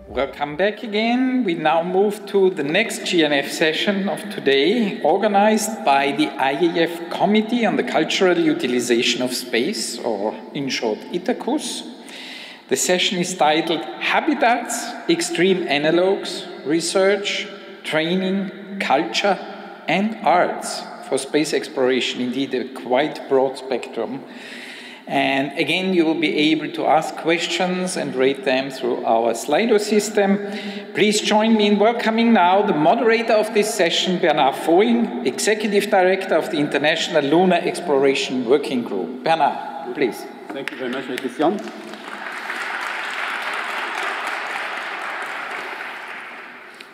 Welcome back again. We now move to the next GNF session of today, organized by the IAF Committee on the Cultural Utilization of Space, or in short, ITACUS. The session is titled Habitats, Extreme Analogues, Research, Training, Culture, and Arts for Space Exploration. Indeed, a quite broad spectrum. And again, you will be able to ask questions and rate them through our Slido system. Please join me in welcoming now the moderator of this session, Bernard Vohing, Executive Director of the International Lunar Exploration Working Group. Bernard, please. Thank you very much, Christian.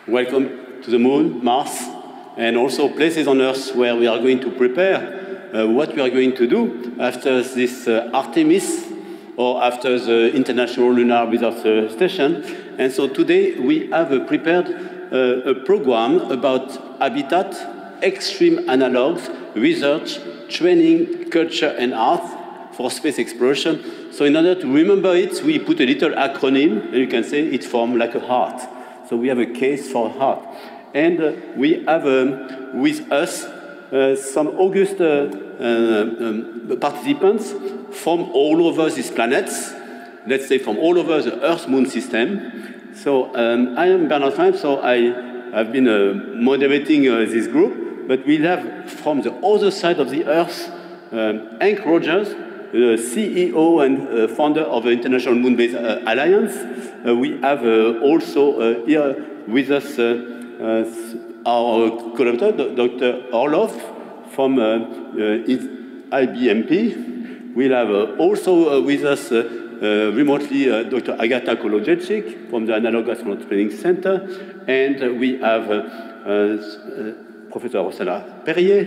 Welcome to the Moon, Mars, and also places on Earth where we are going to prepare what we are going to do after this Artemis or after the International Lunar Research Station. And so today we have prepared a program about habitat, extreme analogues, research, training, culture, and art for space exploration. So in order to remember it, we put a little acronym, and you can say it forms like a heart. So we have a case for heart. And we have with us some august participants from all over these planets, let's say from all over the Earth-Moon system. So I am Bernard Vohing, so I have been moderating this group, but we have from the other side of the Earth, Hank Rogers, the CEO and founder of the International Moon-Based Alliance. We have also here with us our collaborator, Dr. Orlov from IBMP. We'll have also with us remotely Dr. Agata Kolodjecic from the Analogue Astronaut Training Center. And we have Professor Rossella Perrier,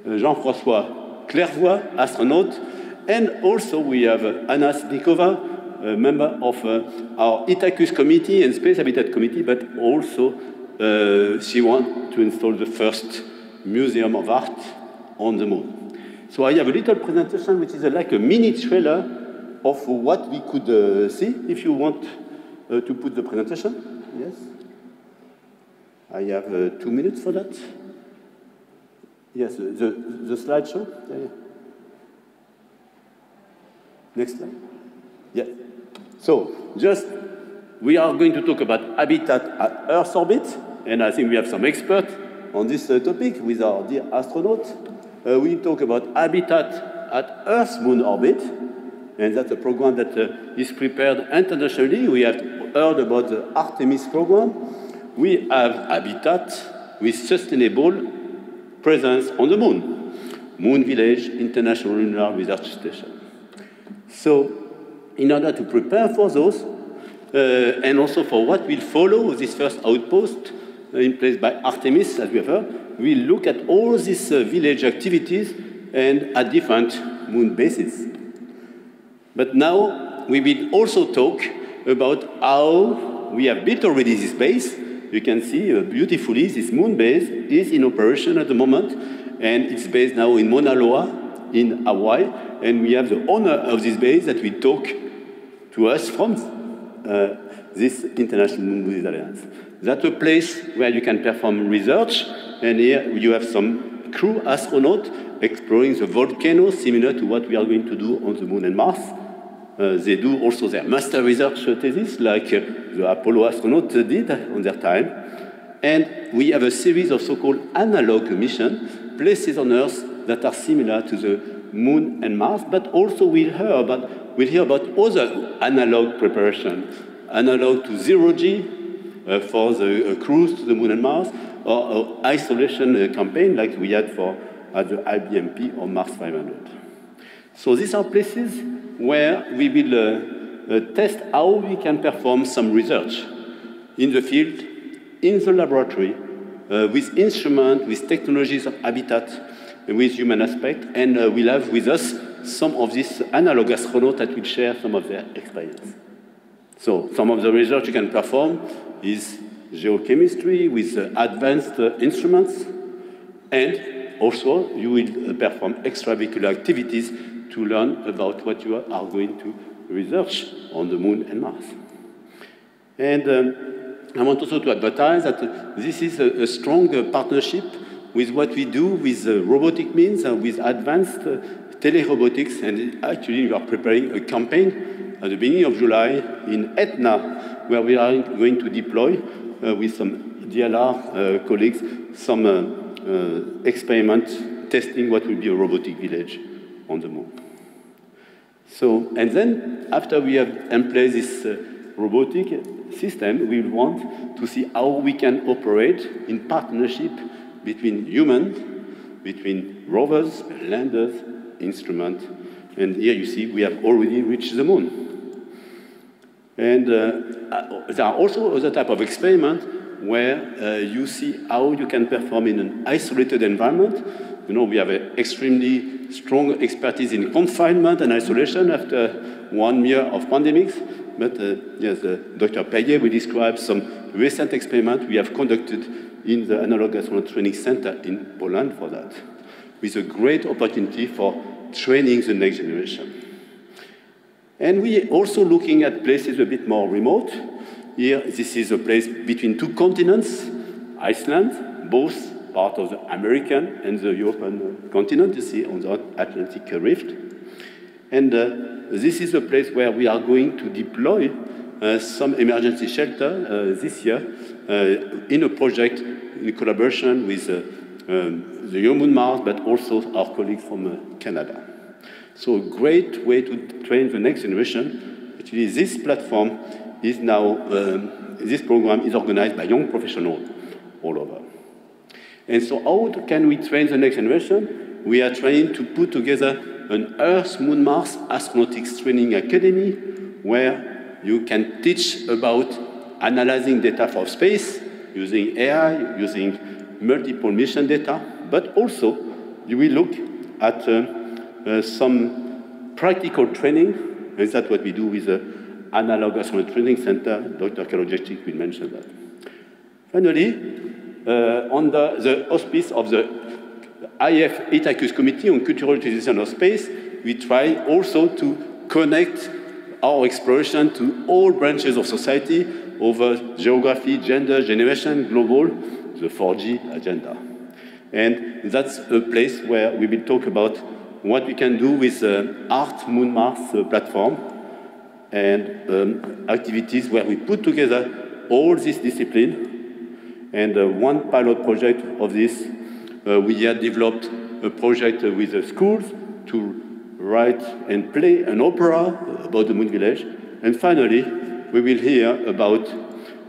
Jean-François Clairvoy, astronaut. And also we have Anna Snikova, a member of our ITACUS committee and Space Habitat Committee, but also she wants to install the first museum of art on the Moon. So I have a little presentation which is like a mini trailer of what we could see. If you want to put the presentation, yes. I have 2 minutes for that. Yes, the slideshow. Yeah. Next slide. Yeah. So just we are going to talk about habitat at Earth orbit, and I think we have some experts on this topic with our dear astronaut. We talk about habitat at Earth-Moon orbit, and that's a program that is prepared internationally. We have heard about the Artemis program. We have habitat with sustainable presence on the Moon. Moon Village International Lunar Research Station. So in order to prepare for those, and also for what will follow this first outpost in place by Artemis, as we have heard, we look at all these village activities and at different moon bases. But now we will also talk about how we have built already this base. You can see beautifully this moon base is in operation at the moment, and it's based now in Mauna Loa in Hawaii, and we have the owner of this base that will talk to us from this International Moon-Based Alliance. That's a place where you can perform research, and here you have some crew astronauts exploring the volcanoes, similar to what we are going to do on the Moon and Mars. They do also their master research thesis, like the Apollo astronauts did on their time. And we have a series of so-called analog missions, places on Earth that are similar to the Moon and Mars, but also we'll hear about other analog preparation, analog to zero-G for the cruise to the Moon and Mars, or isolation campaign like we had for the IBMP or Mars 500. So these are places where we will test how we can perform some research in the field, in the laboratory, with instruments, with technologies of habitat, with human aspect, and we'll have with us some of these analog astronauts that will share some of their experience. So some of the research you can perform is geochemistry with advanced instruments, and also you will perform extravehicular activities to learn about what you are going to research on the Moon and Mars. And I want also to advertise that this is a strong partnership with what we do with robotic means and with advanced telerobotics. And actually, we are preparing a campaign at the beginning of July in Etna, where we are going to deploy with some DLR colleagues some experiment testing what will be a robotic village on the moon. So, and then after we have employed this robotic system, we want to see how we can operate in partnership between humans, between rovers, landers, instruments. And here you see we have already reached the moon. And there are also other type of experiments where you see how you can perform in an isolated environment. You know, we have an extremely strong expertise in confinement and isolation after 1 year of pandemics. But yes, Dr. Payet will describe some recent experiments we have conducted in the Analogue Astronaut Training Center in Poland for that, with a great opportunity for training the next generation. And we are also looking at places a bit more remote. Here, this is a place between two continents, Iceland, both part of the American and the European continent, you see, on the Atlantic Rift. And this is a place where we are going to deploy some emergency shelter this year in a project in collaboration with the Human Mars, but also our colleagues from Canada. So a great way to train the next generation. Actually, this platform is now, this program is organized by young professionals all over. And so how can we train the next generation? We are trying to put together an Earth, Moon, Mars astronautics training academy where you can teach about analyzing data for space using AI, using multiple mission data, but also you will look at some practical training, and that's what we do with the Analogue Astronaut Training Center. Dr. Kalojecic will mention that. Finally, under the auspice of the IAF Itacus Committee on Cultural Utilization of Space, we try also to connect our exploration to all branches of society over geography, gender, generation, global, the 4G agenda. And that's a place where we will talk about what we can do with the Art Moon Mars platform and activities where we put together all this discipline. And one pilot project of this, we had developed a project with the schools to write and play an opera about the Moon Village. And finally, we will hear about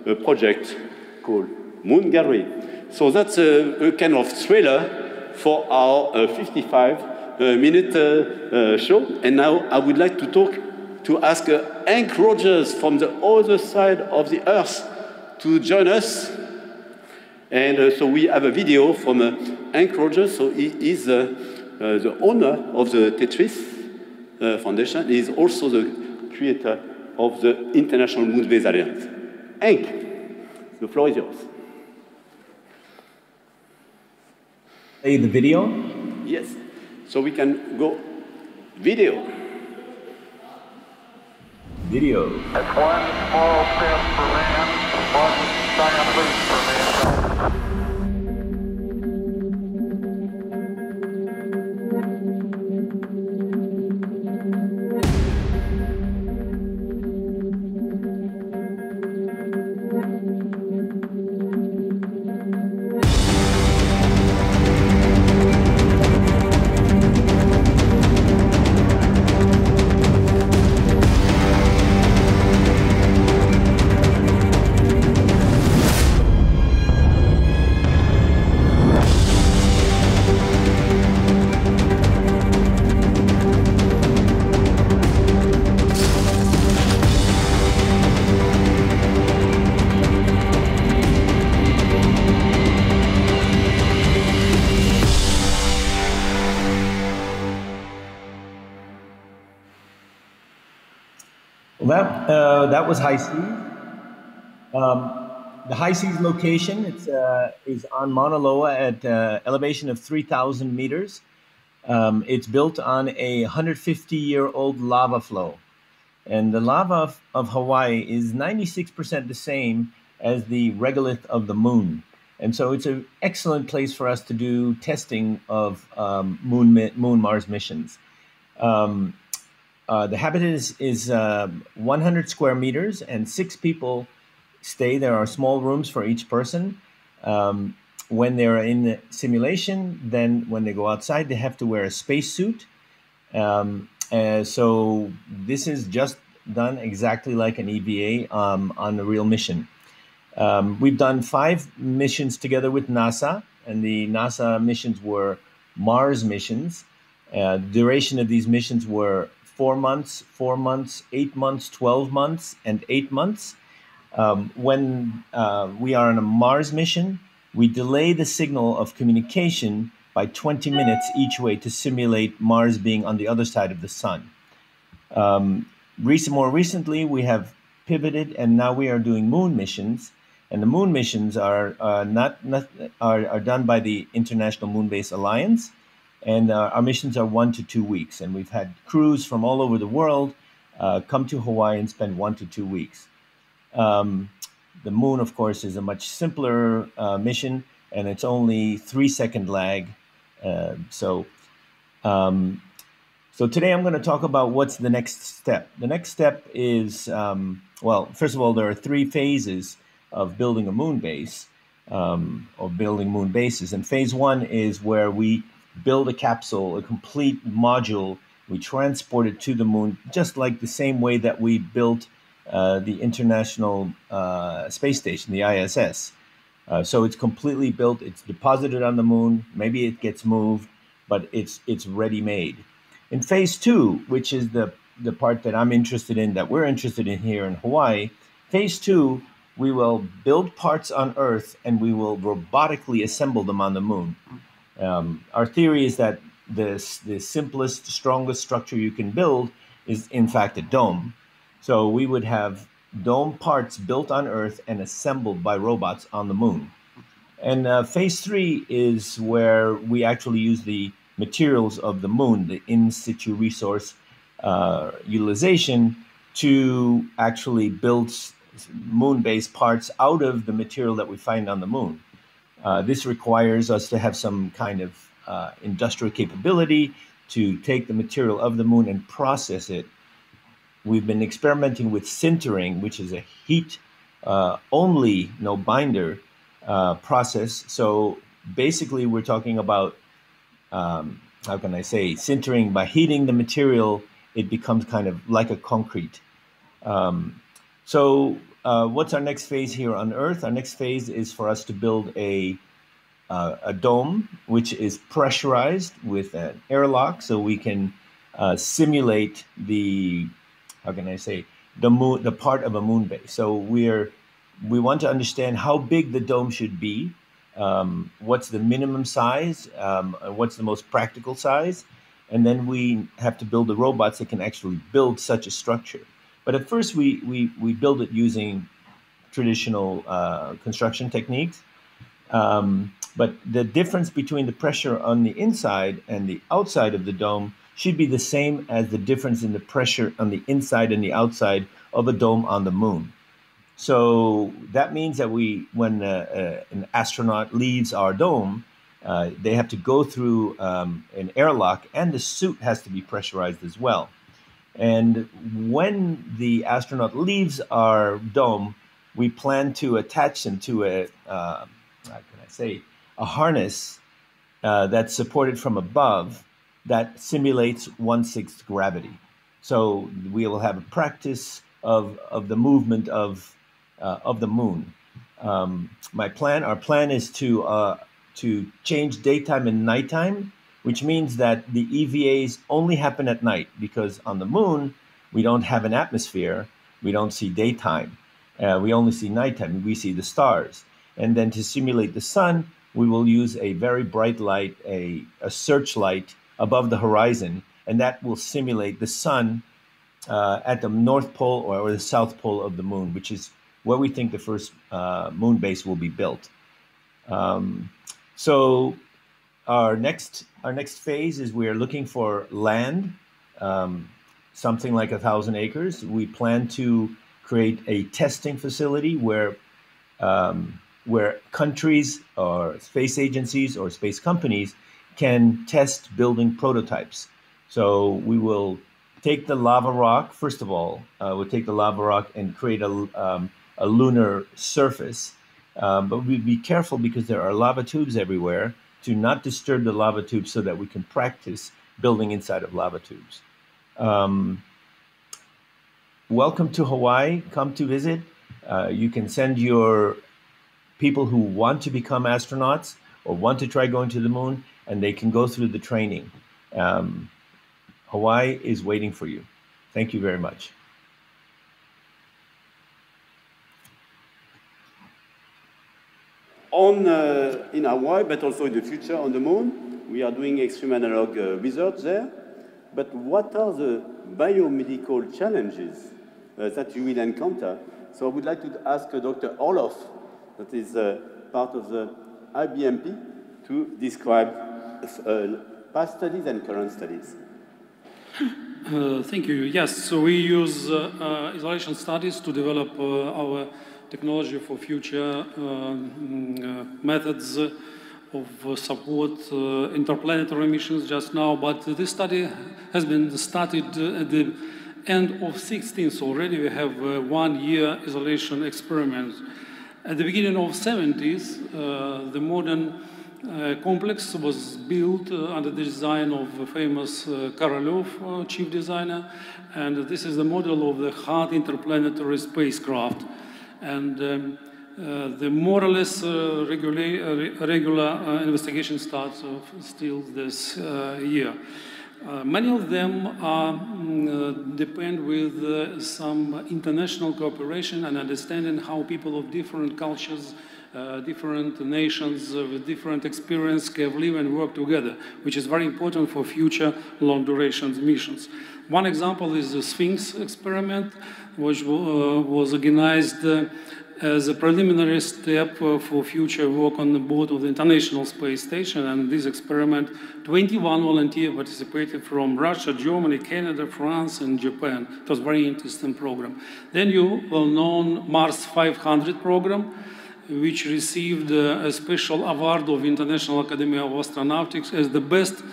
a project called Moon Gallery. So that's a kind of trailer for our 55-minute show. And now I would like to ask Hank Rogers from the other side of the Earth to join us. And so we have a video from Hank Rogers. So he is the owner of the Tetris Foundation. He is also the creator of the International Moon Base Alliance. Hank, the floor is yours. Play the video? Yes. So we can go video. Video. That's one small step for man, one giant leap for mankind. That was High Seas. The High Seas location is on Mauna Loa at elevation of 3,000 meters. It's built on a 150-year-old lava flow. And the lava of Hawaii is 96% the same as the regolith of the moon. And so it's an excellent place for us to do testing of Moon-Mars missions. The habitat is 100 square meters, and 6 people stay. There are small rooms for each person. When they're in the simulation, then when they go outside, they have to wear a spacesuit. So this is just done exactly like an EVA on a real mission. We've done 5 missions together with NASA, and the NASA missions were Mars missions. Duration of these missions were 4 months, 4 months, 8 months, 12 months, and 8 months. When we are on a Mars mission, we delay the signal of communication by 20 minutes each way to simulate Mars being on the other side of the sun. More recently, we have pivoted, and now we are doing moon missions. And the moon missions are done by the International Moon Base Alliance, and our missions are 1 to 2 weeks. And we've had crews from all over the world come to Hawaii and spend 1 to 2 weeks. The moon, of course, is a much simpler mission, and it's only 3-second lag. So today I'm going to talk about what's the next step. The next step is, well, first of all, there are 3 phases of building a moon base, or building moon bases. And phase 1 is where we build a capsule, a complete module. We transport it to the moon, just like the same way that we built the International Space Station, the ISS. So it's completely built. It's deposited on the moon. Maybe it gets moved, but it's ready-made. In phase 2, which is the part that I'm interested in, that we're interested in here in Hawaii, phase 2, we will build parts on Earth and we will robotically assemble them on the moon. Our theory is that the simplest, strongest structure you can build is, in fact, a dome. So we would have dome parts built on Earth and assembled by robots on the moon. And phase 3 is where we actually use the materials of the moon, the in situ resource utilization, to actually build moon-based parts out of the material that we find on the moon. This requires us to have some kind of industrial capability to take the material of the moon and process it. We've been experimenting with sintering, which is a heat only, no binder process. So basically we're talking about, how can I say, sintering. By heating the material, it becomes kind of like a concrete. So what's our next phase here on Earth? Our next phase is for us to build a dome, which is pressurized with an airlock, so we can simulate the, how can I say, the moon, the part of a moon base. So we want to understand how big the dome should be, what's the minimum size, what's the most practical size, and then we have to build the robots that can actually build such a structure. But at first, we build it using traditional construction techniques. But the difference between the pressure on the inside and the outside of the dome should be the same as the difference in the pressure on the inside and the outside of a dome on the moon. So that means that when an astronaut leaves our dome, they have to go through an airlock, and the suit has to be pressurized as well. And when the astronaut leaves our dome, we plan to attach them to a, how can I say, a harness that's supported from above that simulates 1/6 gravity. So we will have a practice of the movement of the moon. Our plan is to change daytime and nighttime, which means that the EVAs only happen at night, because on the moon, we don't have an atmosphere. We don't see daytime. We only see nighttime. We see the stars. And then to simulate the sun, we will use a very bright light, a searchlight above the horizon, and that will simulate the sun at the North Pole or the South Pole of the moon, which is where we think the first moon base will be built. So our next phase is we are looking for land. something like 1,000 acres. We plan to create a testing facility where countries or space agencies or space companies can test building prototypes. So we will take the lava rock, first of all, we'll take the lava rock and create a lunar surface. But we'd be careful because there are lava tubes everywhere to not disturb the lava tubes so that we can practice building inside of lava tubes. Welcome to Hawaii. Come to visit. You can send your people who want to become astronauts or want to try going to the moon, and they can go through the training. Hawaii is waiting for you. Thank you very much. In Hawaii, but also in the future on the moon, we are doing extreme analog research there. But what are the biomedical challenges that you will encounter? So I would like to ask Dr. Orloff, that is part of the IBMP, to describe past studies and current studies. Thank you. Yes, so we use isolation studies to develop our technology for future methods of support interplanetary missions just now. But this study has been started at the end of 16th already. We have 1 year isolation experiment. At the beginning of 70s, the modern complex was built under the design of the famous Korolev, chief designer, and this is the model of the hard interplanetary spacecraft. And the more or less regular investigation starts still this year. Many of them depend with some international cooperation and understanding how people of different cultures, different nations with different experience can live and work together, which is very important for future long-duration missions. One example is the Sphinx experiment, which was organized as a preliminary step for future work on the board of the International Space Station. And this experiment, 21 volunteers participated from Russia, Germany, Canada, France, and Japan. It was a very interesting program. Then you well-known Mars 500 program, which received a special award of International Academy of Astronautics as the best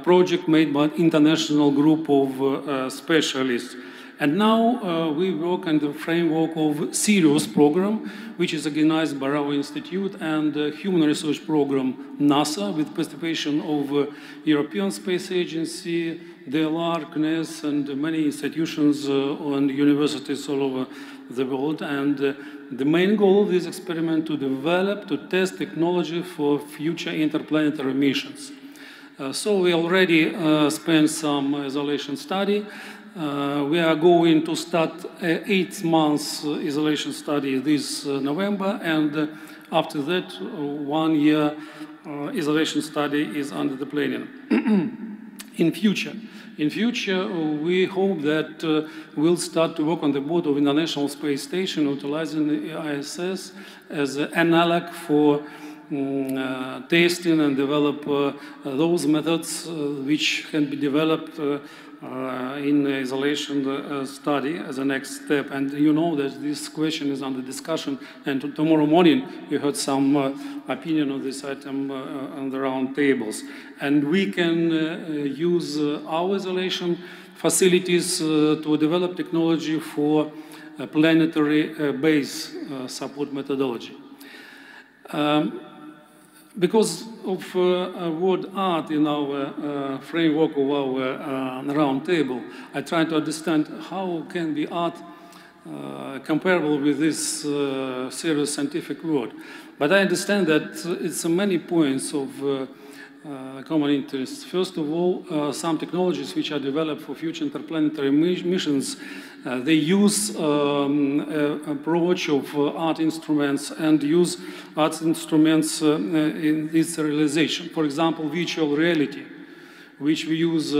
project made by an international group of specialists. And now we work in the framework of Sirius program, which is organized by our institute, and Human Research Program NASA, with participation of European Space Agency, DLR, CNES, and many institutions and universities all over the world. And the main goal of this experiment to develop, to test technology for future interplanetary missions. So we already spent some isolation study. We are going to start an 8 months isolation study this November, and after that, 1 year isolation study is under the planning. In future, we hope that we'll start to work on the board of International Space Station, utilizing the ISS as an analog for testing and develop those methods which can be developed in the isolation study as a next step. And you know that this question is under discussion, and tomorrow morning you heard some opinion on this item on the round tables. And we can use our isolation facilities to develop technology for a planetary base support methodology. Because of word art in our framework of our round table, I try to understand how can be art comparable with this serious scientific word. But I understand that it's many points of common interest. First of all, some technologies which are developed for future interplanetary missions, they use approach of art instruments and use art instruments in this realization. For example, virtual reality, which we use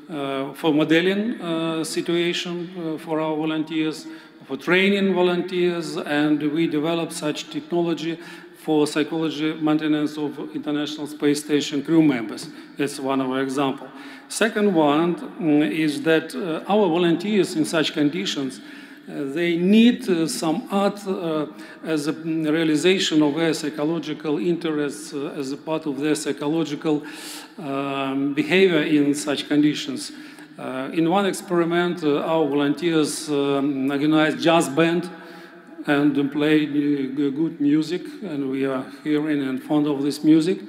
for modeling situation for our volunteers, for training volunteers, and we develop such technology for psychology maintenance of International Space Station crew members. That's one of our examples. Second one is that our volunteers in such conditions, they need some art as a realization of their psychological interests, as a part of their psychological behavior in such conditions. In one experiment, our volunteers organized jazz band and played good music, and we are hearing and fond of this music.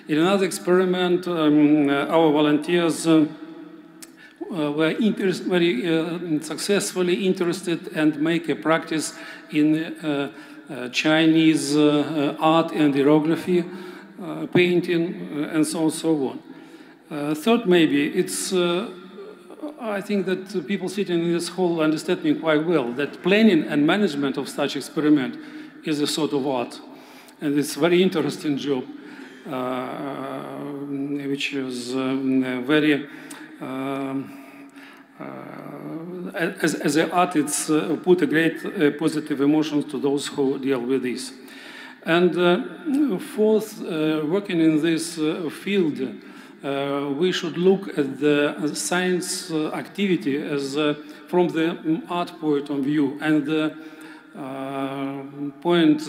In another experiment, our volunteers were very successfully interested and make a practice in Chinese art and hieroglyphy, painting, and so on and so on. Third, maybe, it's I think that people sitting in this hall understand me quite well, that planning and management of such experiment is a sort of art. And it's a very interesting job, which is very, as an art, it's put a great positive emotions to those who deal with this. And fourth, working in this field, we should look at the science activity as from the art point of view, and the point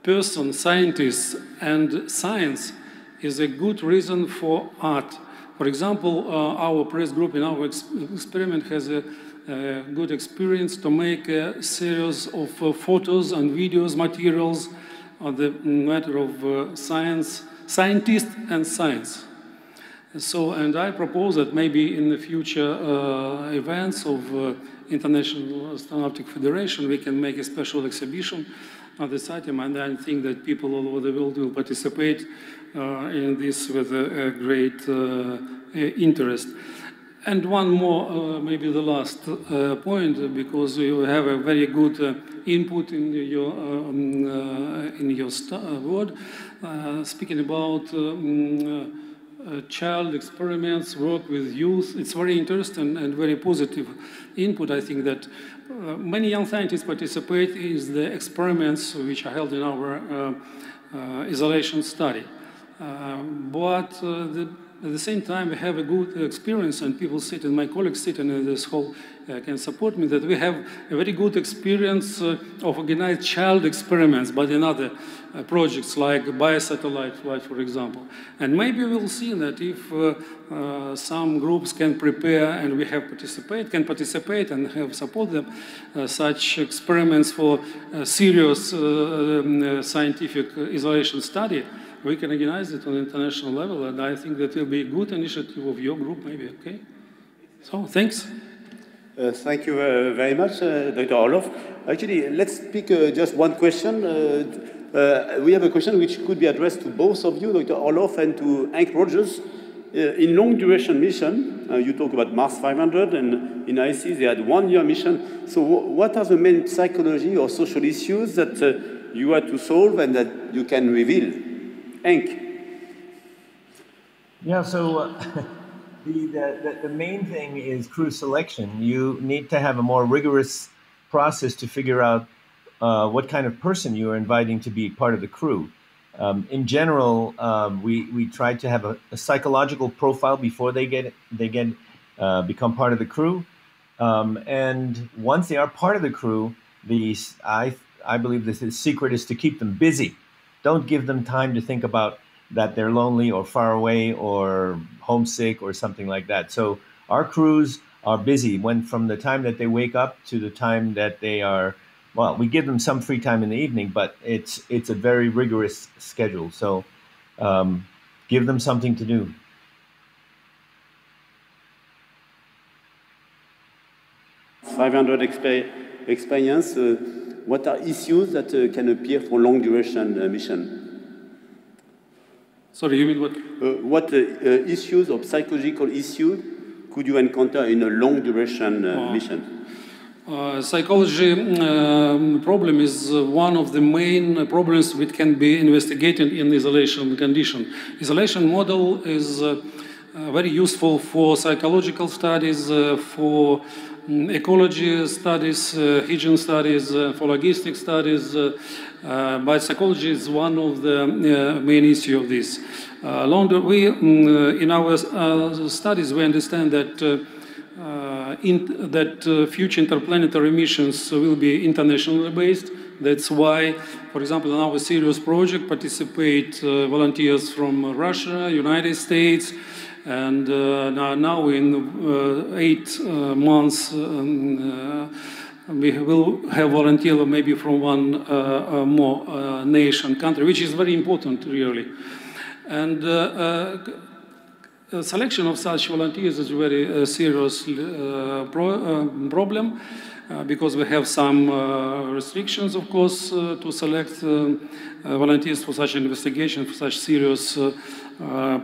person, scientists, and science is a good reason for art. For example, our press group in our experiment has a good experience to make a series of photos and videos, materials on the matter of science, scientists and science. So, and I propose that maybe in the future events of International Astronautic Federation, we can make a special exhibition on this item, and I think that people all over the world will participate in this with a great interest. And one more, maybe the last point, because you have a very good input in your word, speaking about child experiments, work with youth. It's very interesting and very positive input. I think that many young scientists participate in the experiments which are held in our isolation study. But at the same time, we have a good experience, and people sitting, my colleagues sitting in this hall can support me, that we have a very good experience of organized child experiments, but in other projects like biosatellite flight, for example. And maybe we'll see that if some groups can prepare and we have can participate and have support them, such experiments for serious scientific isolation study, we can organize it on an international level, and I think that will be a good initiative of your group, maybe, okay? So, thanks. Thank you very much, Dr. Orlov. Actually, let's pick just one question. We have a question which could be addressed to both of you, Dr. Orlov and to Hank Rogers. In long-duration mission, you talk about Mars 500, and in IC they had 1-year mission. So what are the main psychology or social issues that you had to solve and that you can reveal? Hank. Yeah, so the main thing is crew selection. You need to have a more rigorous process to figure out what kind of person you are inviting to be part of the crew. In general, we try to have a psychological profile before they become part of the crew. And once they are part of the crew, I believe the secret is to keep them busy. Don't give them time to think about that they're lonely or far away or homesick or something like that. So our crews are busy from the time that they wake up to the time that they are, well, we give them some free time in the evening, but it's a very rigorous schedule. So give them something to do. Experience, what are issues that can appear for long-duration mission? Sorry, you mean what? What issues or psychological issues could you encounter in a long-duration mission? Psychology problem is one of the main problems which can be investigated in isolation condition. Isolation model is very useful for psychological studies, for ecology studies, hydrogen studies, logistic studies, biopsychology is one of the main issues of this. In our studies, we understand that future interplanetary missions will be internationally based. That's why, for example, in our Sirius project participate volunteers from Russia, United States, and now in 8 months we will have volunteers maybe from one more country, which is very important, really. And selection of such volunteers is a very serious problem because we have some restrictions, of course, to select volunteers for such investigation, for such serious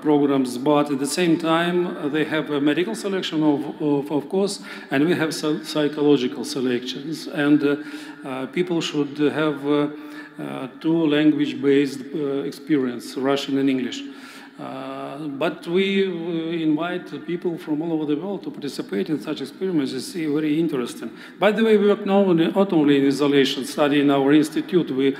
programs. But at the same time, they have a medical selection, of course, and we have psychological selections. And people should have 2 language-based experience, Russian and English. But we invite people from all over the world to participate in such experiments. It's very interesting. By the way, we work now not only in isolation study in our institute. We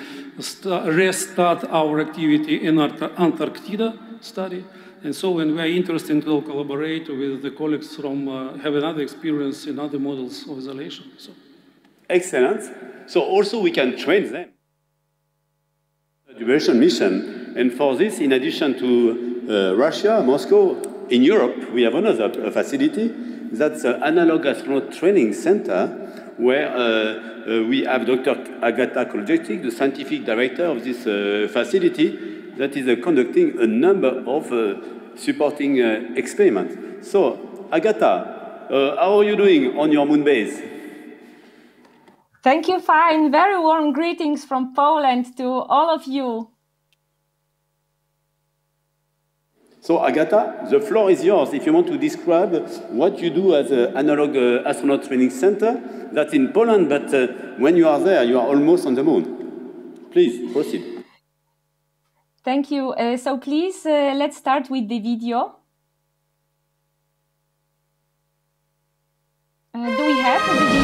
restart our activity in Antarctica study. And so when we are interested to collaborate with the colleagues from have another experience in other models of isolation. So. Excellent. So also we can train them. Duration mission. And for this, in addition to Russia, Moscow, in Europe, we have another facility. That's the Analogue Astronaut Training Center, where we have Dr. Agata Koljetic, the scientific director of this facility, that is conducting a number of supporting experiments. So, Agata, how are you doing on your moon base? Thank you, fine. Very warm greetings from Poland to all of you. So, Agata, the floor is yours. If you want to describe what you do as an Analogue Astronaut Training Center, that's in Poland, but when you are there, you are almost on the moon. Please, proceed. Thank you. So please, let's start with the video. Do we have the video?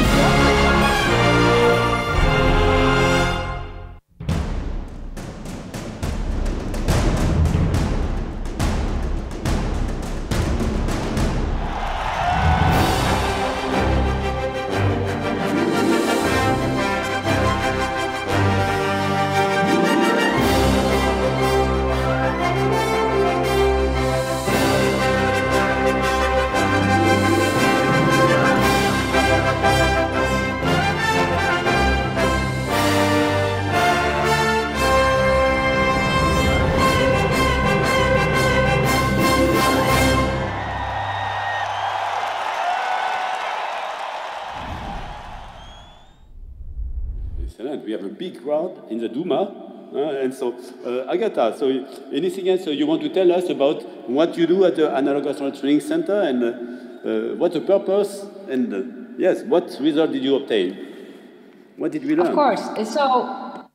We have a big crowd in the Duma. And so, Agata, so anything else you want to tell us about what you do at the Analogue Astronaut Training Center and what's the purpose? And yes, what result did you obtain? What did we learn? Of course. So,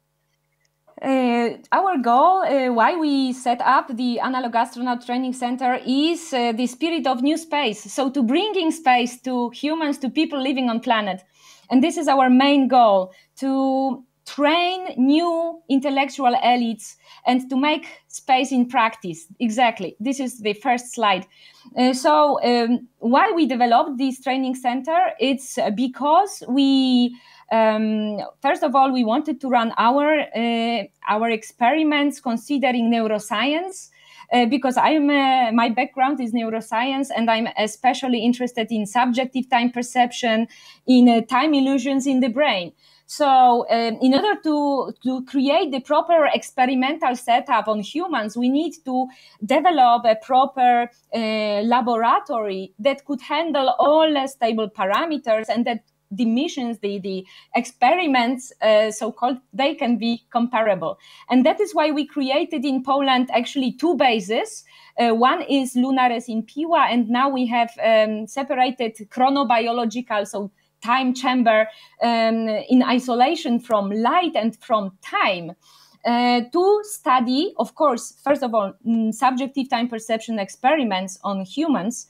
our goal, why we set up the Analogue Astronaut Training Center, is the spirit of new space. So, to bringing space to humans, to people living on planet. And this is our main goal, to train new intellectual elites and to make space in practice. Exactly. This is the first slide. So why we developed this training center? It's because we, first of all, we wanted to run our experiments considering neuroscience. Because my background is neuroscience, and I'm especially interested in subjective time perception, in time illusions in the brain. So in order to create the proper experimental setup on humans, we need to develop a proper laboratory that could handle all stable parameters, and that the missions, the experiments, so-called, they can be comparable. And that is why we created in Poland actually 2 bases. One is Lunares in Piła, and now we have separated chronobiological, so time chamber in isolation from light and from time, to study, of course, first of all, subjective time perception experiments on humans,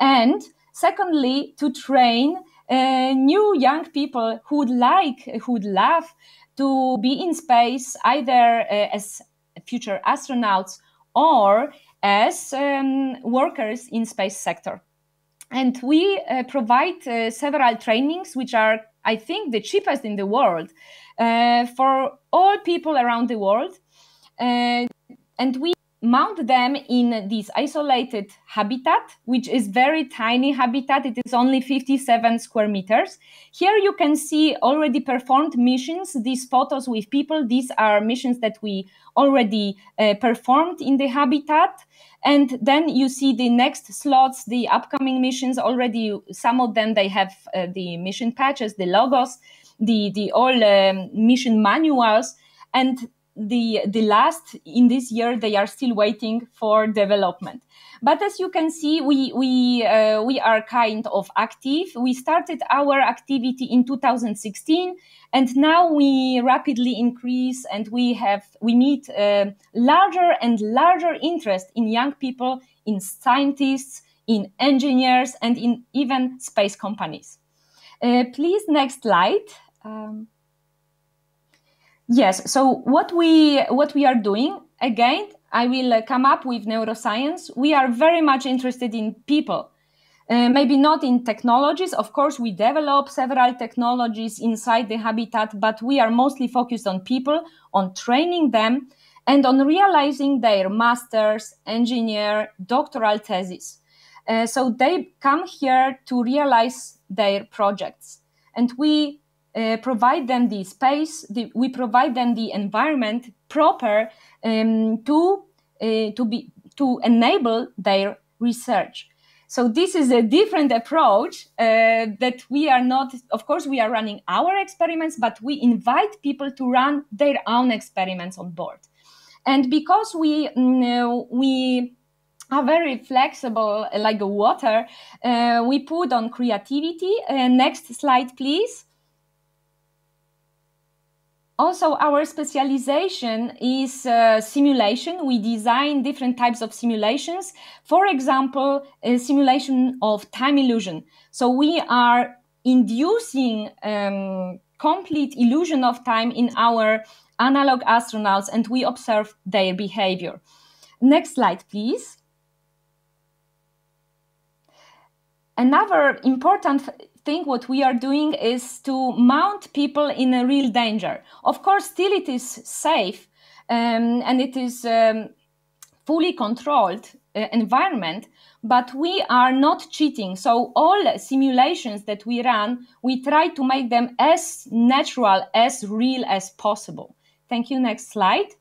and secondly, to train new young people who would love to be in space, either as future astronauts or as workers in space sector. And we provide several trainings, which are, I think, the cheapest in the world for all people around the world. And we mount them in this isolated habitat, which is very tiny habitat. It is only 57 square meters. Here you can see already performed missions. These photos with people, these are missions that we already performed in the habitat. And then you see the next slots, the upcoming missions already. Some of them, they have the mission patches, the logos, the all mission manuals. And the last in this year, they are still waiting for development. But as you can see, we are kind of active. We started our activity in 2016, and now we rapidly increase, and we meet larger and larger interest in young people, in scientists, in engineers, and in even space companies. Please, next slide. Yes, so what we are doing, again, I will come up with neuroscience. We are very much interested in people, maybe not in technologies. Of course, we develop several technologies inside the habitat, but we are mostly focused on people, on training them, and on realizing their master's, engineer, doctoral thesis. So they come here to realize their projects, and we provide them the space, we provide them the environment proper to enable their research. So this is a different approach that we are not, of course, we are running our experiments, but we invite people to run their own experiments on board. And because we are very flexible, like water, we put on creativity. Next slide, please. Also, our specialization is simulation. We design different types of simulations. For example, a simulation of time illusion. So we are inducing complete illusion of time in our analog astronauts, and we observe their behavior. Next slide, please. Another important thing what we are doing is to mount people in a real danger. Of course, still it is safe and it is fully controlled environment, but we are not cheating. So all simulations that we run, we try to make them as natural, as real as possible. Thank you. Next slide.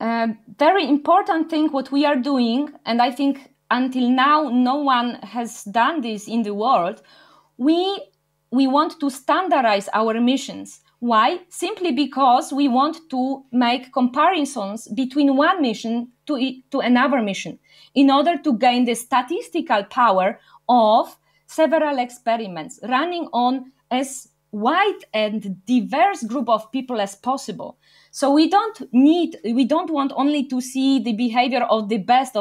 Very important thing what we are doing, and I think until now, no one has done this in the world. We want to standardize our missions. Why? Simply because we want to make comparisons between one mission to another mission in order to gain the statistical power of several experiments running on as wide and diverse group of people as possible. So we don't want only to see the behavior of the best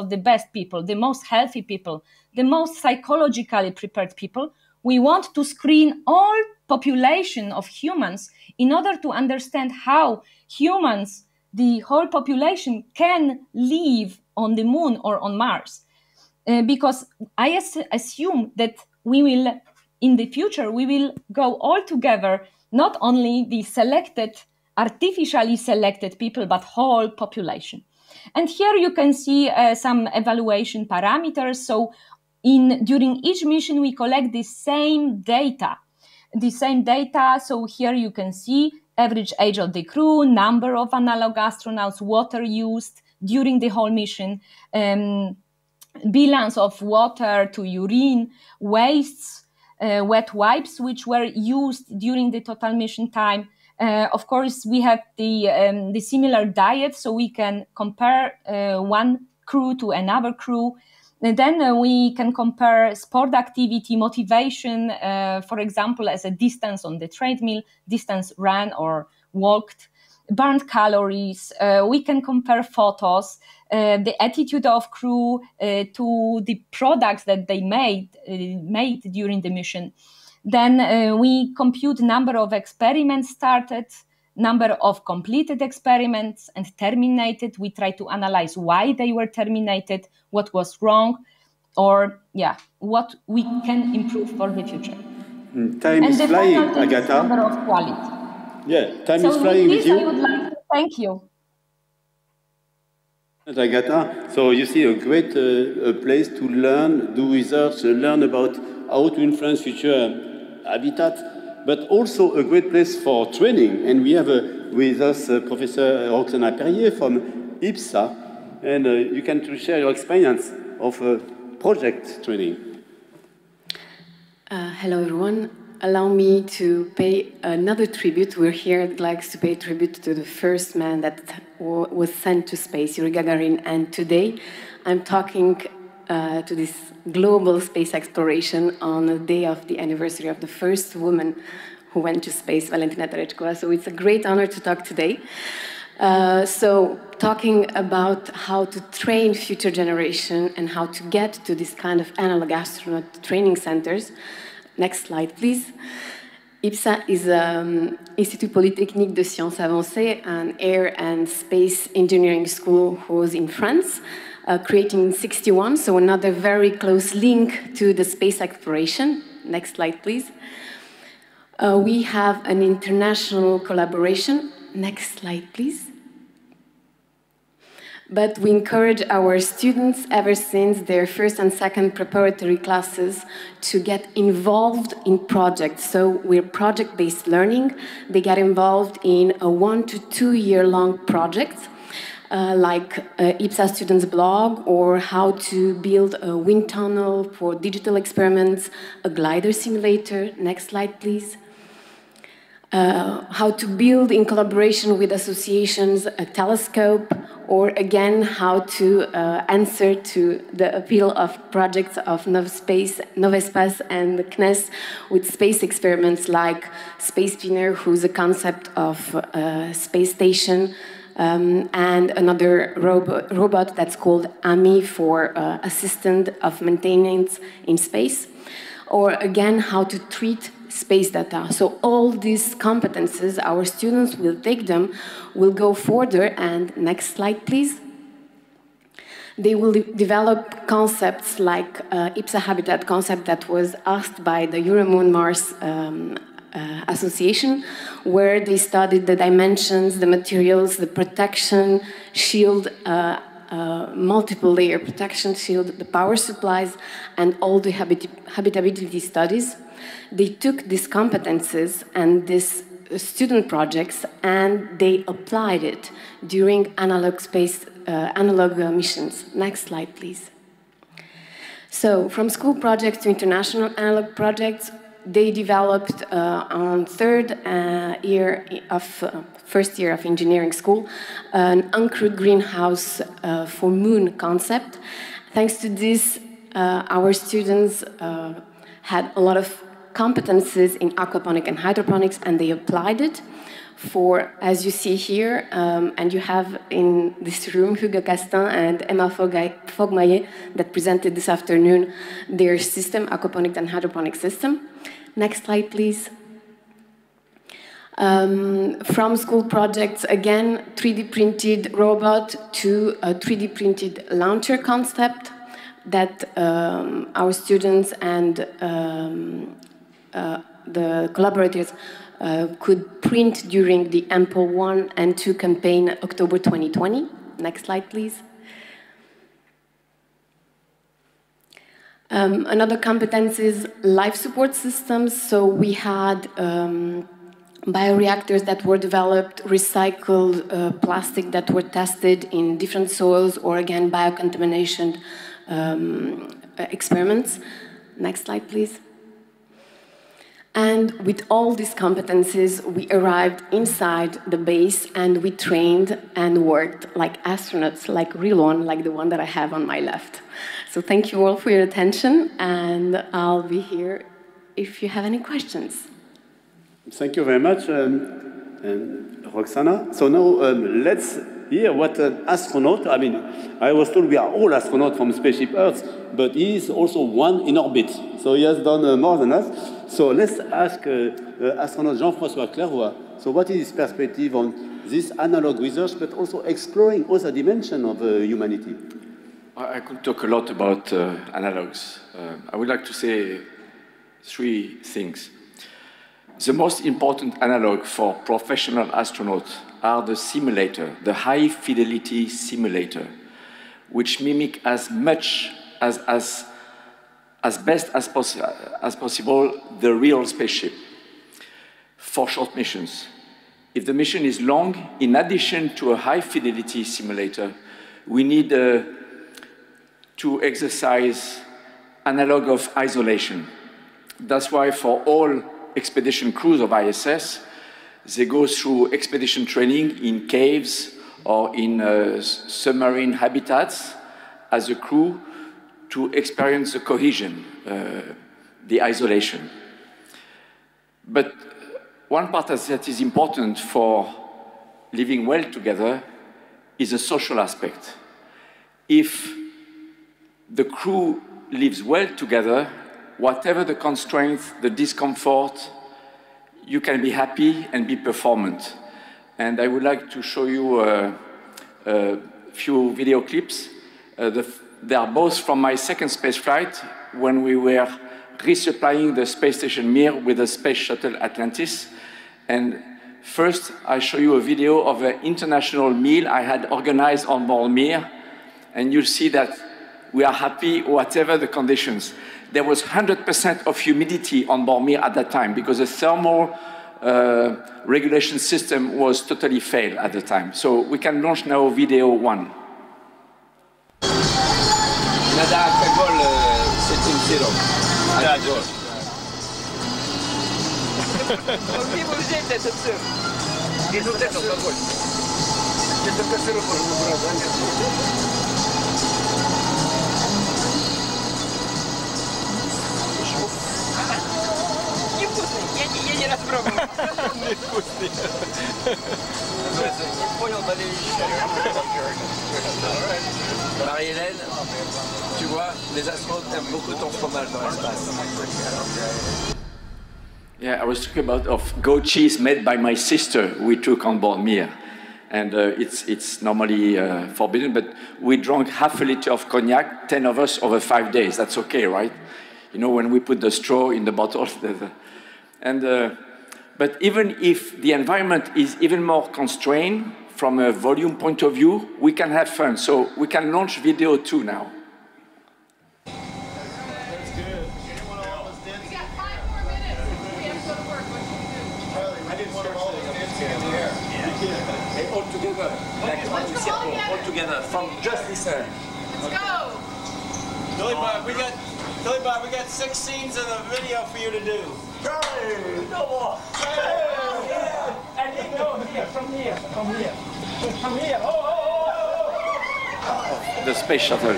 people, the most healthy people, the most psychologically prepared people. We want to screen all population of humans in order to understand how humans, the whole population, can live on the moon or on Mars. Because I assume that we will, in the future, we will go all together, not only the selected, artificially selected people, but whole population. And here you can see some evaluation parameters. So during each mission, we collect the same data. So here you can see average age of the crew, number of analog astronauts, water used during the whole mission, balance of water to urine, wastes, wet wipes, which were used during the total mission time. Of course, we have the similar diet, so we can compare one crew to another crew. And then we can compare sport activity, motivation, for example, as a distance on the treadmill, distance ran or walked, burnt calories. We can compare photos, the attitude of crew to the products that they made during the mission. Then we compute number of experiments started, number of completed experiments and terminated. We try to analyze why they were terminated, what was wrong, or what we can improve for the future. Time is flying, Agatha. Number of quality. Yeah, time is flying with you. I would like to thank you. Agatha, so you see a great place to learn, do research, learn about how to influence future habitat, but also a great place for training. And we have with us Professor Roxana Perrier from IPSA, and you can share your experience of project training. Hello, everyone. Allow me to pay another tribute. We're here at GLEX to pay tribute to the first man that was sent to space, Yuri Gagarin, and today I'm talking to this global space exploration on the day of the anniversary of the first woman who went to space, Valentina Tereshkova. So it's a great honor to talk today. So talking about how to train future generation and how to get to this kind of analog astronaut training centers. Next slide, please. IPSA is Institut Polytechnique de Sciences Avancées, an air and space engineering school who was in France, creating in '61, so another very close link to the space exploration. Next slide, please. We have an international collaboration. Next slide, please. But we encourage our students ever since their first and second preparatory classes to get involved in projects. So we're project-based learning. They get involved in a 1 to 2 year long project, like IPSA Students Blog, or how to build a wind tunnel for digital experiments, a glider simulator. Next slide, please. How to build in collaboration with associations a telescope, or again, how to answer to the appeal of projects of Novespace and the CNES with space experiments like Space Spinner, who's a concept of a space station, and another robot that's called AMI for assistant of maintenance in space, or again, how to treat space data. So all these competences, our students will take them, will go further, and next slide, please. They will develop concepts like IPSA Habitat concept that was asked by the Euromoon-Mars Association, where they studied the dimensions, the materials, the protection shield, multiple layer protection shield, the power supplies, and all the habitability studies. They took these competences and these student projects and they applied it during analog missions. Next slide, please. So from school projects to international analog projects, they developed on first year of engineering school an uncrewed greenhouse for moon concept. Thanks to this, our students had a lot of competences in aquaponics and hydroponics, and they applied it for, as you see here, and you have in this room Hugo Castin and Emma Fogmaillet that presented this afternoon their system, aquaponics and hydroponics system. Next slide, please. From school projects, again, 3D printed robot to a 3D printed launcher concept that our students and the collaborators could print during the Ample 1 and 2 campaign, October 2020. Next slide, please. Another competence is life support systems. So we had bioreactors that were developed, recycled plastic that were tested in different soils, or again, biocontamination experiments. Next slide, please. And with all these competences, we arrived inside the base and we trained and worked like astronauts, like real one, like the one that I have on my left. So thank you all for your attention, and I'll be here if you have any questions. Thank you very much. and Roxana. So now let's hear what an astronaut, I mean, I was told we are all astronauts from Spaceship Earth, but he is also one in orbit. So he has done more than us. So let's ask astronaut Jean-François Clairvoy. So what is his perspective on this analog research, but also exploring other dimensions of humanity? I could talk a lot about analogues. I would like to say 3 things. The most important analog for professional astronauts are the simulator, the high-fidelity simulator, which mimic as much as best as possible the real spaceship for short missions. If the mission is long, in addition to a high-fidelity simulator, we need to exercise analog of isolation. That's why for all expedition crews of ISS, they go through expedition training in caves or in submarine habitats as a crew to experience the cohesion, the isolation. But one part that is important for living well together is a social aspect. If the crew lives well together, whatever the constraints, the discomfort, you can be happy and be performant. And I would like to show you a few video clips. They are both from my second space flight when we were resupplying the space station Mir with the space shuttle Atlantis. And first, I show you a video of an international meal I had organized on board Mir. And you'll see that we are happy whatever the conditions. There was 100% of humidity on board Mir at that time because the thermal regulation system was totally failed at the time. So we can launch now video 1. Nada alcohol, setting 0. Alcohol. Ogni volgente attenzione. Che non è alcohol. Che tocca solo por un Я не распробовал. Невкусный. Не понял, d'aller Marie-Hélène, tu vois, les astronautes aiment beaucoup ton fromage dans l'espace. Yeah, I was talking about goat cheese made by my sister we took on board Mir. And it's normally forbidden, but we drank half a liter of cognac, 10 of us over 5 days. That's okay, right? You know, when we put the straw in the bottle. But even if the environment is even more constrained from a volume point of view, we can have fun. So we can launch video 2 now. That's good. Anyone else did? We got 5 more minutes. We have to go to work. I didn't want to all the kids in the air. Hey, all together. Like all together. From just this end. Let's go. Billy Bob, we got 6 scenes of the video for you to do. Charlie, no more. Yeah. And then go here, from here. From here. Oh. The space shuttle.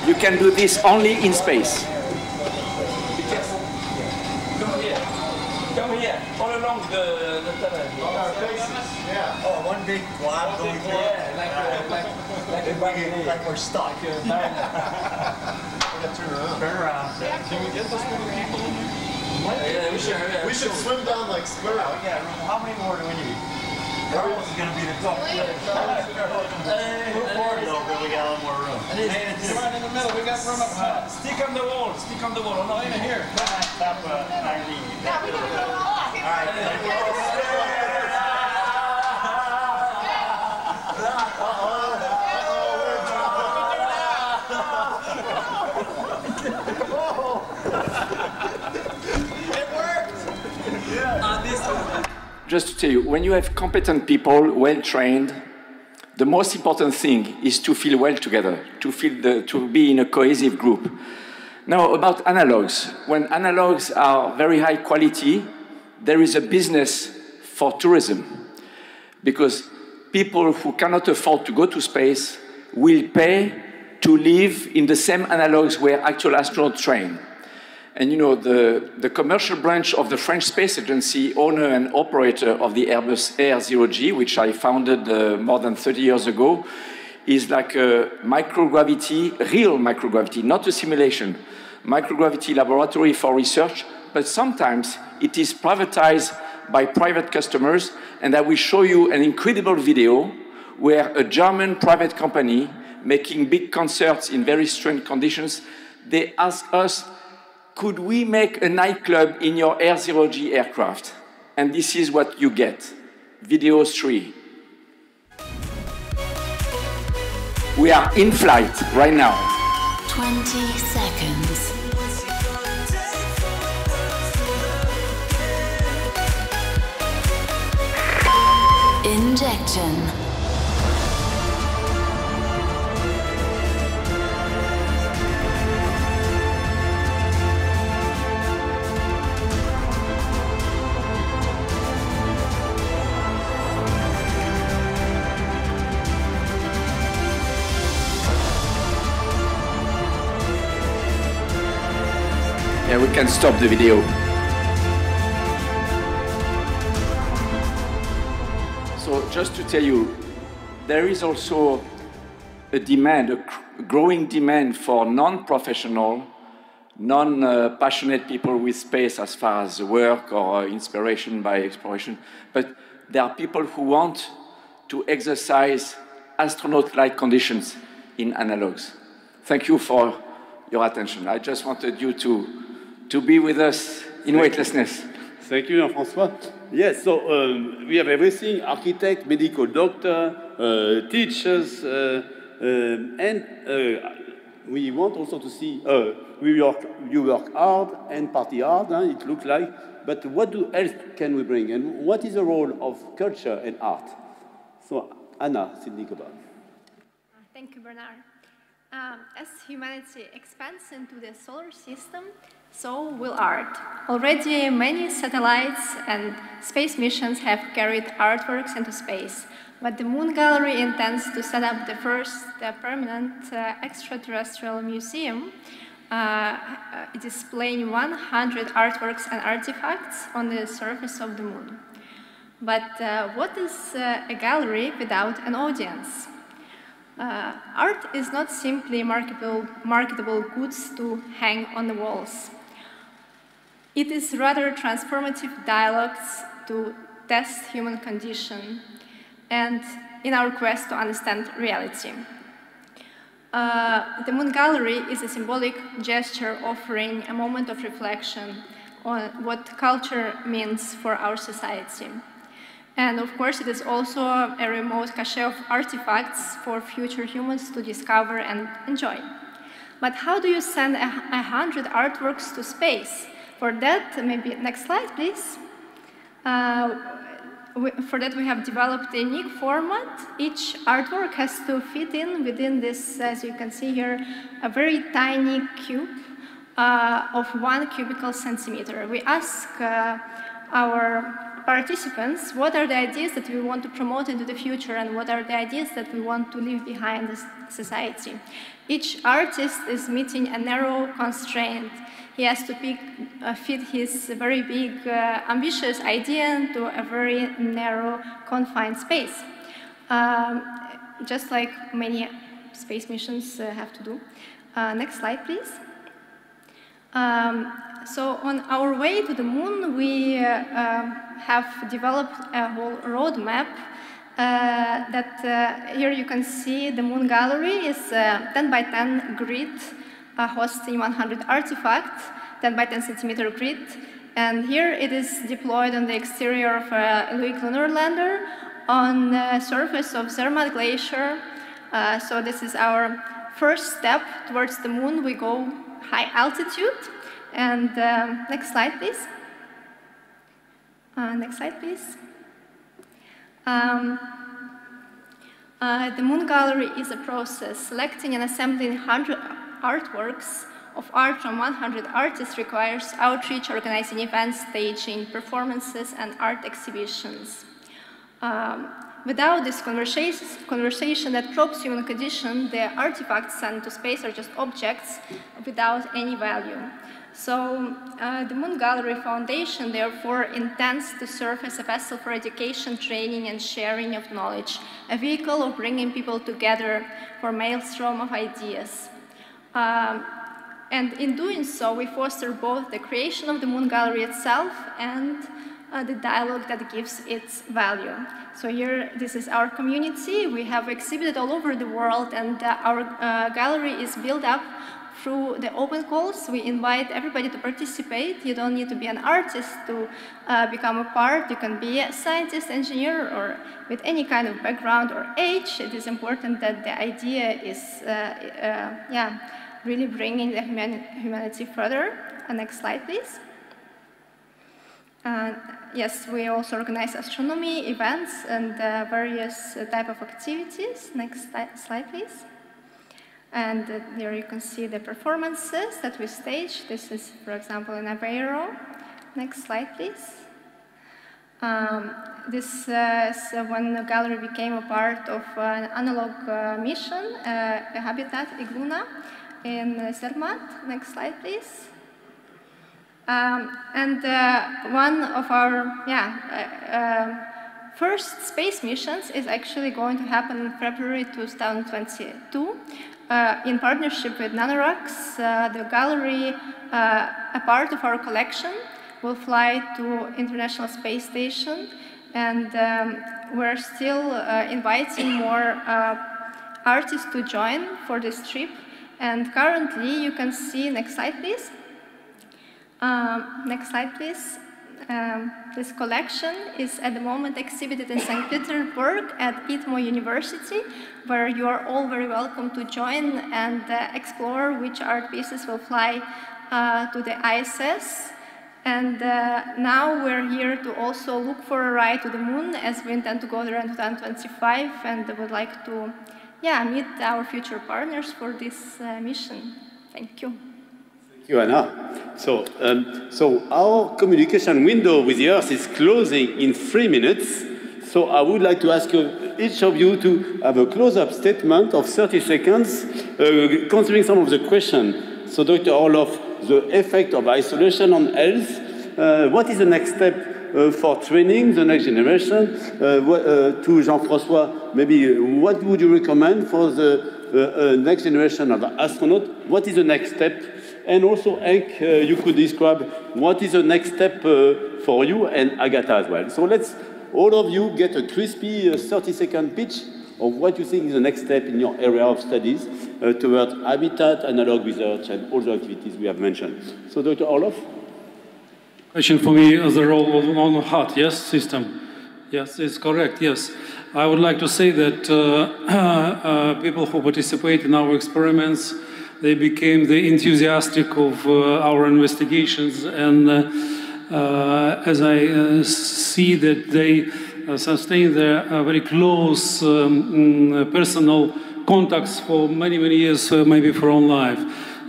You can do this only in space. Be careful. Come here. All along the tunnel. Our faces. Yeah. Oh, one big blob going through. Yeah, like we're stuck. Turn around. Can we get those many people in here? Yeah, We should swim down like square. Yeah, how many more do we need? Everyone's going to be the top. Move forward a little bit, we got a little more room. Hey, it's right in the middle. We got room up top. Stick on the wall. Oh, no, even here. Top 90. Yeah, we got to go off. All right. Just to tell you, when you have competent people, well-trained, the most important thing is to feel well together, to be in a cohesive group. Now, about analogues. When analogues are very high quality, there is a business for tourism. Because people who cannot afford to go to space will pay to live in the same analogues where actual astronauts train. And you know, the commercial branch of the French Space Agency, owner and operator of the Airbus Air0G, which I founded more than 30 years ago, is like a microgravity, real microgravity, not a simulation, microgravity laboratory for research, but sometimes it is privatized by private customers, and I will show you an incredible video where a German private company making big concerts in very strange conditions, they ask us, could we make a nightclub in your Air0G aircraft? And this is what you get. Video 3. We are in flight right now. 20 seconds. Injection. Yeah, we can stop the video. So just to tell you, there is also a demand, a growing demand for non-professional, non-passionate people with space as far as work or inspiration by exploration. But there are people who want to exercise astronaut-like conditions in Analogues. Thank you for your attention. I just wanted you to be with us in weightlessness. Thank you, Jean-François. Yes, so we have everything, architect, medical doctor, teachers, and we want also to see, you work hard and party hard, it looks like, but what else can we bring? And what is the role of culture and art? So, Anna Sidnikova. Thank you, Bernard. As humanity expands into the solar system, so will art. Already many satellites and space missions have carried artworks into space, but the Moon Gallery intends to set up the first permanent extraterrestrial museum displaying 100 artworks and artifacts on the surface of the Moon. But what is a gallery without an audience? Art is not simply marketable goods to hang on the walls. It is rather transformative dialogues to test human condition and in our quest to understand reality. The Moon Gallery is a symbolic gesture offering a moment of reflection on what culture means for our society. And of course, it is also a remote cache of artifacts for future humans to discover and enjoy. But how do you send 100 artworks to space? For that, maybe next slide, please. For that, we have developed a unique format. Each artwork has to fit in within this, as you can see here, a very tiny cube of 1 cubical centimeter. We ask our participants what are the ideas that we want to promote into the future and what are the ideas that we want to leave behind the society. Each artist is meeting a narrow constraint. He has to fit his very big, ambitious idea into a very narrow, confined space, just like many space missions have to do. Next slide, please. So on our way to the Moon, we have developed a whole roadmap that here you can see the Moon Gallery is a 10 by 10 grid hosting 100 artifacts, 10 by 10 centimeter grid. And here it is deployed on the exterior of a Luik lunar lander on the surface of Zermatt Glacier. So this is our first step towards the Moon. We go high altitude. And next slide, please. Next slide, please. The Moon Gallery is a process. Selecting and assembling 100 artworks of art from 100 artists requires outreach, organizing events, staging performances, and art exhibitions. Without this conversation that probes human condition, the artifacts sent to space are just objects without any value. So the Moon Gallery Foundation, therefore, intends to serve as a vessel for education, training, and sharing of knowledge, a vehicle of bringing people together for maelstrom of ideas. And in doing so, we foster both the creation of the Moon Gallery itself and the dialogue that gives its value. So here, this is our community. We have exhibited all over the world, and our gallery is built up through the open calls. We invite everybody to participate. You don't need to be an artist to become a part. You can be a scientist, engineer, or with any kind of background or age. It is important that the idea is really bringing the humanity further. Next slide, please. Yes, we also organize astronomy events and various type of activities. Next slide, please. And there you can see the performances that we stage. This is, for example, in Aveiro. Next slide, please. This is when the gallery became a part of an Analogue mission, a habitat, Igluna, in Zermatt. Next slide, please. One of our first space missions is actually going to happen in February 2022 in partnership with Analogues. The gallery, a part of our collection, will fly to International Space Station, and we're still inviting more artists to join for this trip. And currently, you can see, next slide, please. Next slide, please. This collection is at the moment exhibited in St. Petersburg at ITMO University, where you are all very welcome to join and explore which art pieces will fly to the ISS. And now we're here to also look for a ride to the moon, as we intend to go there in 2025, and would like to meet our future partners for this mission. Thank you. Thank you, Anna. So our communication window with the Earth is closing in 3 minutes. So I would like to ask each of you to have a close-up statement of 30 seconds, considering some of the questions. So Dr. Orloff, the effect of isolation on health, what is the next step for training the next generation? To Jean-François, maybe what would you recommend for the next generation of astronaut? What is the next step? And also, Hank, you could describe what is the next step for you and Agatha as well. So let's all of you get a crispy 30-second pitch of what you think is the next step in your area of studies towards habitat, analog research, and all the activities we have mentioned. So, Dr. Orloff? Question for me as the role of on HAT, yes, system. Yes, it's correct, yes. I would like to say that people who participate in our experiments, they became the enthusiastic of our investigations, and as I see that they sustain their very close personal contacts for many, many years, maybe for own life.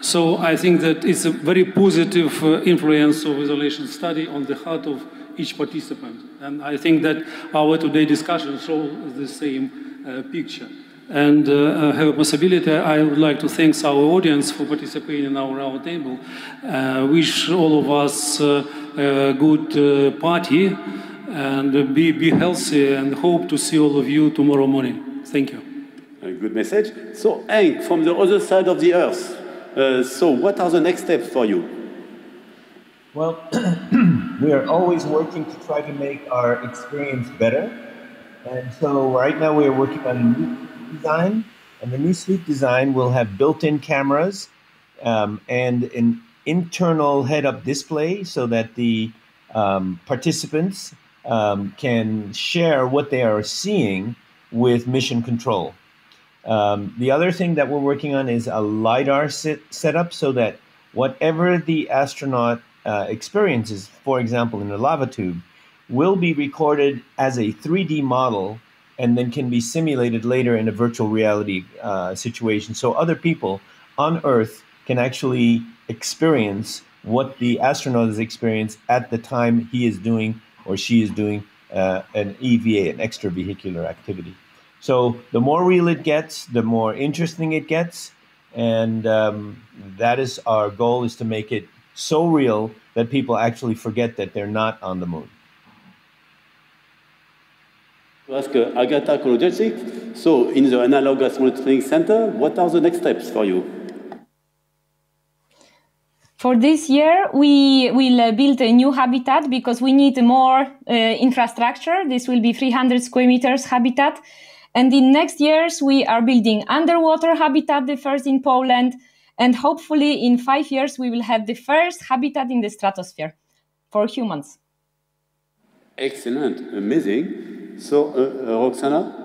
So I think that it's a very positive influence of isolation study on the heart of each participant. And I think that our today's discussion shows the same picture. And have a possibility, I would like to thank our audience for participating in our roundtable. Wish all of us a good party, and be healthy, and hope to see all of you tomorrow morning. Thank you. A good message. So, Hank, from the other side of the Earth, so what are the next steps for you? Well, we are always working to try to make our experience better. And so right now we are working on a new design, and the new suite design will have built-in cameras and an internal head-up display so that the participants can share what they are seeing with mission control. The other thing that we're working on is a LiDAR setup so that whatever the astronaut experiences, for example, in a lava tube, will be recorded as a 3D model and then can be simulated later in a virtual reality situation. So other people on Earth can actually experience what the astronaut has experienced at the time he is doing or she is doing an EVA, an extravehicular activity. So the more real it gets, the more interesting it gets. And that is our goal, is to make it so real that people actually forget that they're not on the moon. To ask Agatha Kolodziejczyk, so in the Analog Astronaut Training Center, what are the next steps for you? For this year, we will build a new habitat because we need more infrastructure. This will be 300 square meters habitat. And in next years, we are building underwater habitat, the first in Poland. And hopefully in 5 years, we will have the first habitat in the stratosphere for humans. Excellent, amazing. So, Roxana?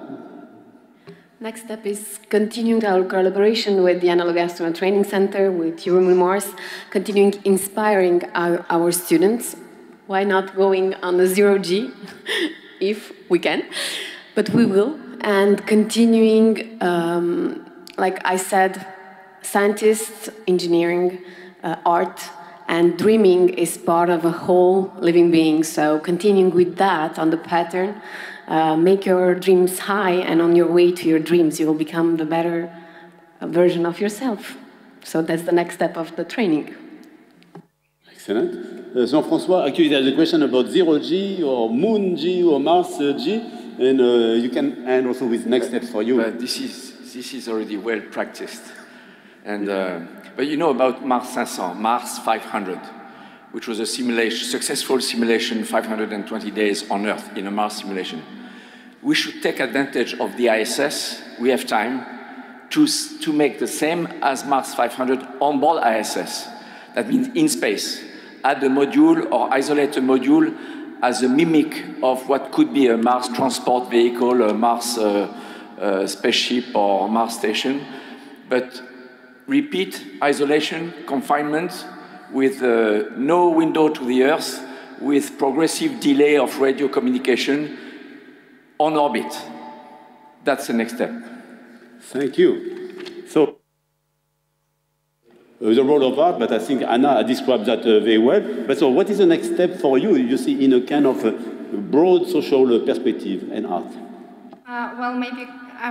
Next step is continuing our collaboration with the Analog Astronaut Training Center, with Europe Mars, continuing inspiring our students. Why not going on a 0G, if we can, but we will. And continuing, like I said, scientists, engineering, art, and dreaming is part of a whole living being. So continuing with that on the pattern, make your dreams high, and on your way to your dreams, you will become the better version of yourself. So that's the next step of the training. Excellent. Jean-François, actually there's a question about 0G or Moon G or Mars G, and you can end also with next steps for you. But this is already well practiced. And, but you know about Mars 500, Mars 500, which was a simulation, successful simulation, 520 days on Earth in a Mars simulation. We should take advantage of the ISS. We have time to make the same as Mars 500 on board ISS. That means in space. Add a module or isolate a module as a mimic of what could be a Mars transport vehicle, a Mars spaceship or Mars station. But repeat isolation, confinement, with no window to the Earth, with progressive delay of radio communication on orbit. That's the next step. Thank you. So, the role of art, but I think Anna described that very well. But so what is the next step for you, you see, in a kind of broad social perspective and art? Well, maybe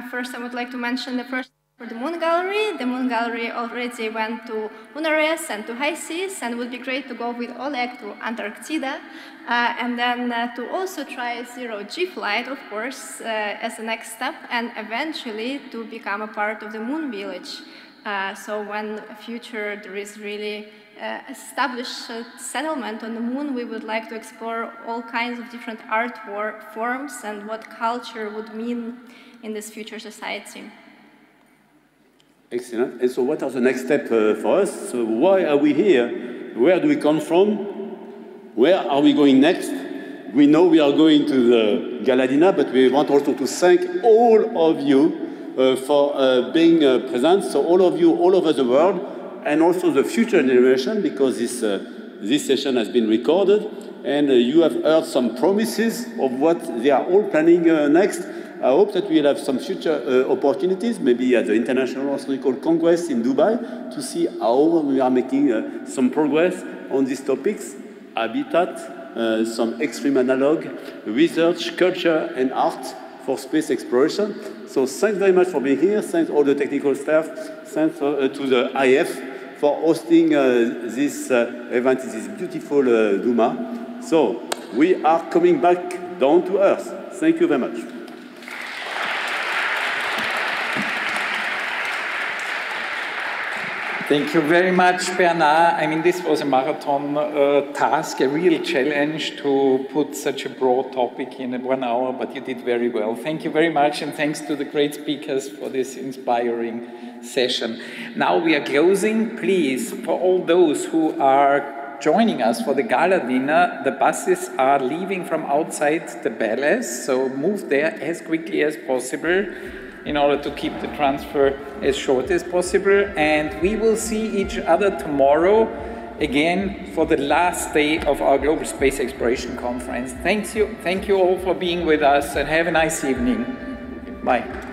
first I would like to mention the first for the Moon Gallery. The Moon Gallery already went to Lunares and to High Seas, and it would be great to go with Oleg to Antarctica, and then to also try a 0G flight, of course, as the next step, and eventually to become a part of the Moon Village. So when in the future there is really established settlement on the Moon, we would like to explore all kinds of different art forms and what culture would mean in this future society. Excellent. And so what are the next steps for us? So why are we here? Where do we come from? Where are we going next? We know we are going to the Galadina, but we want also to thank all of you for being present. So all of you all over the world, and also the future generation, because this session has been recorded, and you have heard some promises of what they are all planning next. I hope that we will have some future opportunities, maybe at the International Astronomical Congress in Dubai, to see how we are making some progress on these topics: habitat, some extreme analog, research, culture, and art for space exploration. So thanks very much for being here. Thanks all the technical staff. Thanks to the IAF for hosting this event in this beautiful Duma. So we are coming back down to Earth. Thank you very much. Thank you very much, Bernard. I mean, this was a marathon task, a real challenge to put such a broad topic in 1 hour, but you did very well. Thank you very much, and thanks to the great speakers for this inspiring session. Now we are closing. Please, for all those who are joining us for the gala dinner, the buses are leaving from outside the palace, so move there as quickly as possible in order to keep the transfer as short as possible. And we will see each other tomorrow again for the last day of our Global Space Exploration Conference. Thank you all for being with us, and have a nice evening. Bye.